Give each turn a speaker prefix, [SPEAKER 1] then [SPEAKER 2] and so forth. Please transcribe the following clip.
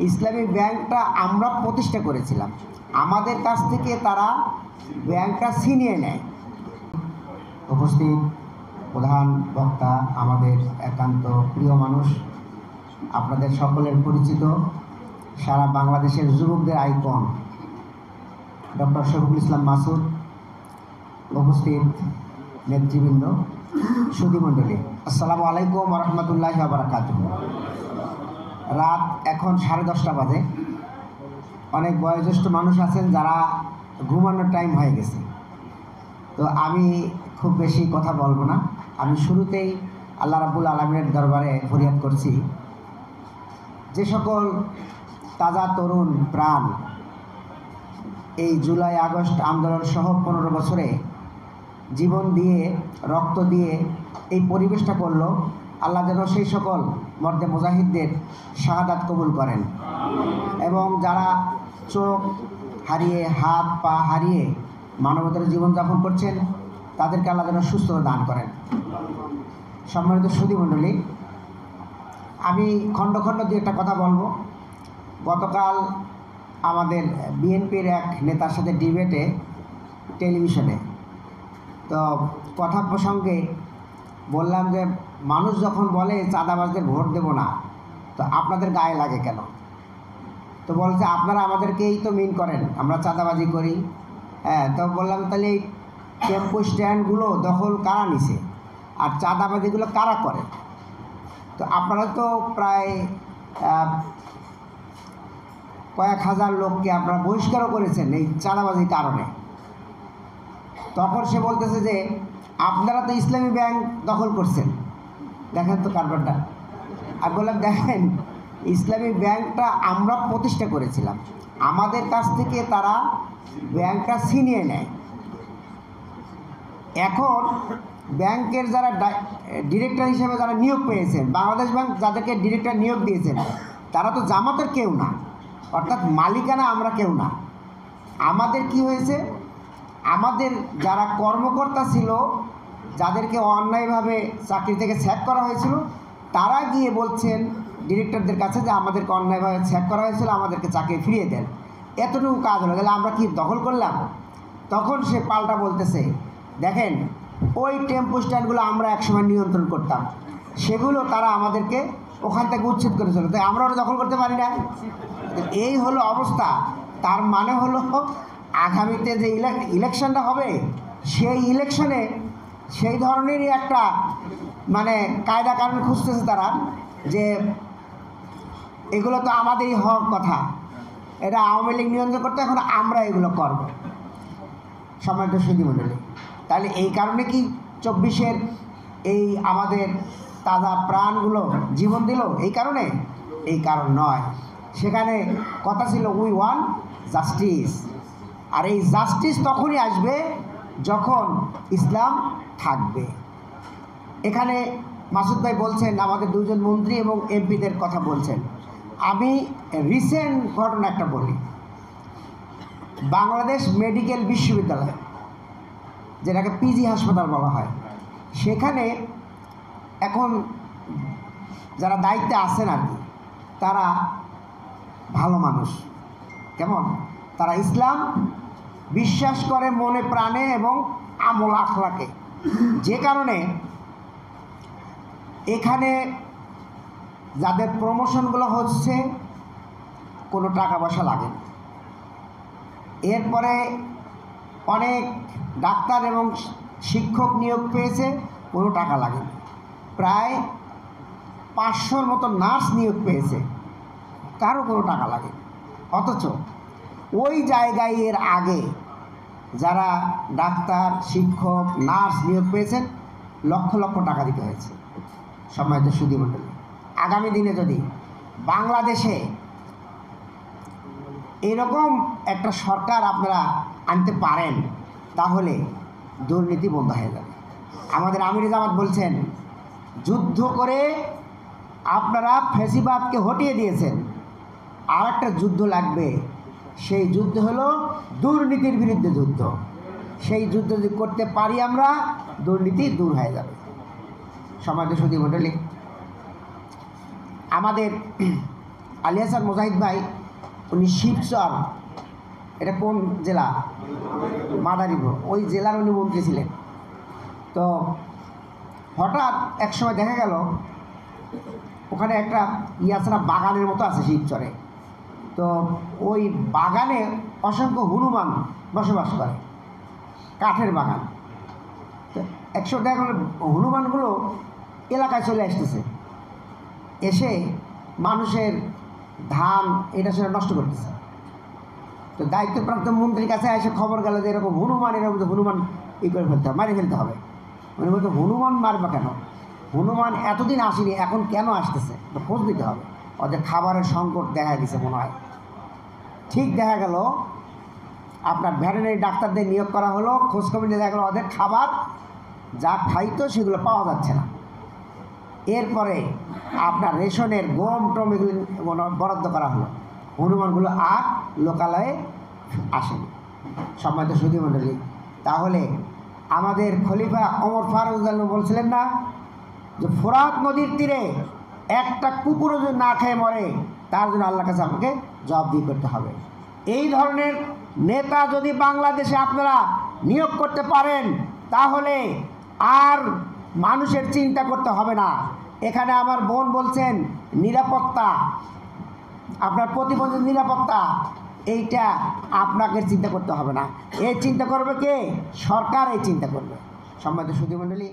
[SPEAKER 1] ইসলামী ব্যাংকটা আমরা প্রতিষ্ঠা করেছিলাম, আমাদের কাছ থেকে তারা ব্যাংকটা ছিনিয়ে নেয়। উপস্থিত প্রধান বক্তা, আমাদের একান্ত প্রিয় মানুষ, আপনাদের সকলের পরিচিত সারা বাংলাদেশের যুবকদের আইকন ডক্টর শফিকুল ইসলাম মাসুদ, উপস্থিত নেতৃবৃন্দ, সুধীমণ্ডলী, আসসালামু আলাইকুম ওয়া রাহমাতুল্লাহি ওয়া বারাকাতুহু। রাত এখন 10:30 বাজে। অনেক বয়োজ্যেষ্ঠ মানুষ আছেন যারা ঘুমানোর টাইম হয়ে গেছে, তো আমি খুব বেশি কথা বলবো না। আমি শুরুতেই আল্লাহ রাব্বুল আলামিনের দরবারে ফরিয়াদ করছি, যে সকল তাজা তরুণ প্রাণ এই জুলাই আগস্ট আন্দোলন সহ 15 বছরে জীবন দিয়ে রক্ত দিয়ে এই পরিবেশটা করলো, আল্লাহ যেন সেই সকল মর্দে মুজাহিদদের শাহাদাত কবুল করেন, এবং যারা চোখ হারিয়ে হাত পা হারিয়ে মানবতার জীবনযাপন করছেন তাদেরকে আল্লাহ যেন সুস্থতা দান করেন। সম্মানিত সুধীমণ্ডলী, আমি খণ্ড খণ্ড দিয়ে একটা কথা বলবো। গতকাল আমাদের বিএনপির এক নেতার সাথে ডিবেটে টেলিভিশনে, তো কথা প্রসঙ্গে বললাম যে মানুষ যখন বলে চাঁদাবাজদের ভোট দেব না, তো আপনাদের গায়ে লাগে কেন? তো বলছে আপনারা আমাদেরকেই তো মিন করেন, আমরা চাঁদাবাজি করি। হ্যাঁ, তো বললাম তাহলে এই টেম্পো স্ট্যান্ডগুলো দখল কারা নিছে আর চাঁদাবাজিগুলো কারা করে? তো আপনারা তো প্রায় কয়েক হাজার লোককে আপনারা বহিষ্কারও করেছেন এই চাঁদাবাজির কারণে। তখন সে বলতেছে যে আপনারা তো ইসলামী ব্যাংক দখল করছেন, দেখেন তো কারবারটা। আর বললাম দেখেন, ইসলামী ব্যাংকটা আমরা প্রতিষ্ঠা করেছিলাম, আমাদের কাছ থেকে তারা ব্যাংকটা ছিনিয়ে নেয়। এখন ব্যাংকের যারা ডিরেক্টর হিসেবে যারা নিয়োগ পেয়েছেন, বাংলাদেশ ব্যাংক যাদেরকে ডিরেক্টর নিয়োগ দিয়েছেন, তারা তো জামাতের কেউ না, অর্থাৎ মালিকানা আমরা কেউ না। আমাদের কি হয়েছে, আমাদের যারা কর্মকর্তা ছিল, যাদেরকে অন্যায়ভাবে চাকরি থেকে স্যাক করা হয়েছিল, তারা গিয়ে বলছেন ডিরেক্টরদের কাছে যে আমাদেরকে অন্যায়ভাবে স্যাক করা হয়েছিল, আমাদেরকে চাকরি ফিরিয়ে দেন। এতটুকু কাজ হলো, তাহলে আমরা কি দখল করলাম? তখন সে পাল্টা বলতেছে দেখেন, ওই টেম্পো স্ট্যান্ডগুলো আমরা একসময় নিয়ন্ত্রণ করতাম, সেগুলো তারা আমাদেরকে ওখান থেকে উচ্ছেদ করেছিল, তাই আমরা ওটা দখল করতে পারি না। এই হলো অবস্থা। তার মানে হলো আগামীতে যে ইলেকশনটা হবে, সেই ইলেকশনে সেই ধরনেরই একটা মানে কায়দা কানুন খুঁজতেছে তারা, যে এগুলো তো আমাদেরই হওয়ার কথা, এটা আওয়ামী লীগ নিয়ন্ত্রণ করতে, এখন আমরা এগুলো করব। সম্মানিত সুধীমণ্ডলী, তাহলে এই কারণে কি 24-এর এই আমাদের তাজা প্রাণগুলো জীবন দিল এই কারণে? এই কারণ নয়। সেখানে কথা ছিল উই ওয়ান জাস্টিস, আর এই জাস্টিস তখনই আসবে যখন ইসলাম থাকবে। এখানে মাসুদ ভাই বলছেন আমাদের দুজন মন্ত্রী এবং এমপিদের কথা বলছেন। আমি রিসেন্ট ঘটনা একটা বলি। বাংলাদেশ মেডিকেল বিশ্ববিদ্যালয়, যেটাকে পিজি হাসপাতাল বলা হয়, সেখানে এখন যারা দায়িত্বে আছেন আর কি, তারা ভালো মানুষ। কেমন? তারা ইসলাম বিশ্বাস করে মনে প্রাণে এবং আমল আখলাকে, যে কারণে এখানে যাদের প্রমোশনগুলো হচ্ছে কোনো টাকা পয়সা লাগে না। এরপরে অনেক ডাক্তার এবং শিক্ষক নিয়োগ পেয়েছে, কোনো টাকা লাগে না। প্রায় 500-র মতো নার্স নিয়োগ পেয়েছে, কারো কোনো টাকা লাগে না। অথচ ওই জায়গায় এর আগে যারা ডাক্তার, শিক্ষক, নার্স নিয়োগ পেয়েছেন, লক্ষ লক্ষ টাকা দিতে হয়েছে। সম্মানিত সুধীমণ্ডলী, আগামী দিনে যদি বাংলাদেশে এরকম একটা সরকার আপনারা আনতে পারেন, তাহলে দুর্নীতি বন্ধ হয়ে যাবে। আমাদের আমির জামাত বলছেন, যুদ্ধ করে আপনারা ফ্যাসিবাদকে হটিয়ে দিয়েছেন, আর একটা যুদ্ধ লাগবে। সেই যুদ্ধ হলো দুর্নীতির বিরুদ্ধে যুদ্ধ। সেই যুদ্ধ যদি করতে পারি আমরা, দুর্নীতি দূর হয়ে যাবে। সমাজের সুধীমণ্ডলী, আমাদের আলী হাসান মুজাহিদ ভাই, উনি শিবচর, এটা কোন জেলা? মাদারীপুর, ওই জেলার উনি মন্ত্রী ছিলেন। তো হঠাৎ এক সময় দেখা গেল ওখানে একটা ইয়াছাড়া বাগানের মতো আছে শিবচরে। তো ওই বাগানে অসংখ্য হনুমান বসবাস করে, কাঠের বাগান। তো একশো দেখা গেল হনুমানগুলো এলাকায় চলে আসতেছে, এসে মানুষের ধান এটা সেটা নষ্ট করতেছে। তো দায়িত্বপ্রাপ্ত মন্ত্রীর কাছে এসে খবর গেল যে এরকম হনুমান করে ফেলতে হবে, মারি ফেলতে হবে। উনি বলতো হনুমান মারবা কেন? হনুমান এতদিন আসেনি, এখন কেন আসতেছে? তো খোঁজ দিতে হবে। ওদের খাবারের সংকট দেখা দিছে মনে হয়। ঠিক দেখা গেল আপনার ভেটেরিনারি ডাক্তারদের নিয়োগ করা হলো, খোঁজখবর নিয়ে দেখা গেলো ওদের খাবার যা খাইতো সেগুলো পাওয়া যাচ্ছে না। এরপরে আপনার রেশনের গম টম এগুলো বরাদ্দ করা হলো, হনুমানগুলো আর লোকালয়ে আসেনি। সম্মানিত সুধী মণ্ডলী, তাহলে আমাদের খলিফা ওমর ফারুক বলছিলেন না যে ফোরাত নদীর তীরে একটা কুকুরও যদি না খেয়ে মরে তার জন্য আল্লাহর কাছে আমাকে জবাবদিহি করতে হবে। এই ধরনের নেতা যদি বাংলাদেশে আপনারা নিয়োগ করতে পারেন তাহলে আর মানুষের চিন্তা করতে হবে না। এখানে আমার বোন বলছেন নিরাপত্তা, আপনার প্রতিবন্ধী নিরাপত্তা, এইটা আপনাকে চিন্তা করতে হবে না। এই চিন্তা করবে কে? সরকার এই চিন্তা করবে। সম্মানিত সুধী মণ্ডলী।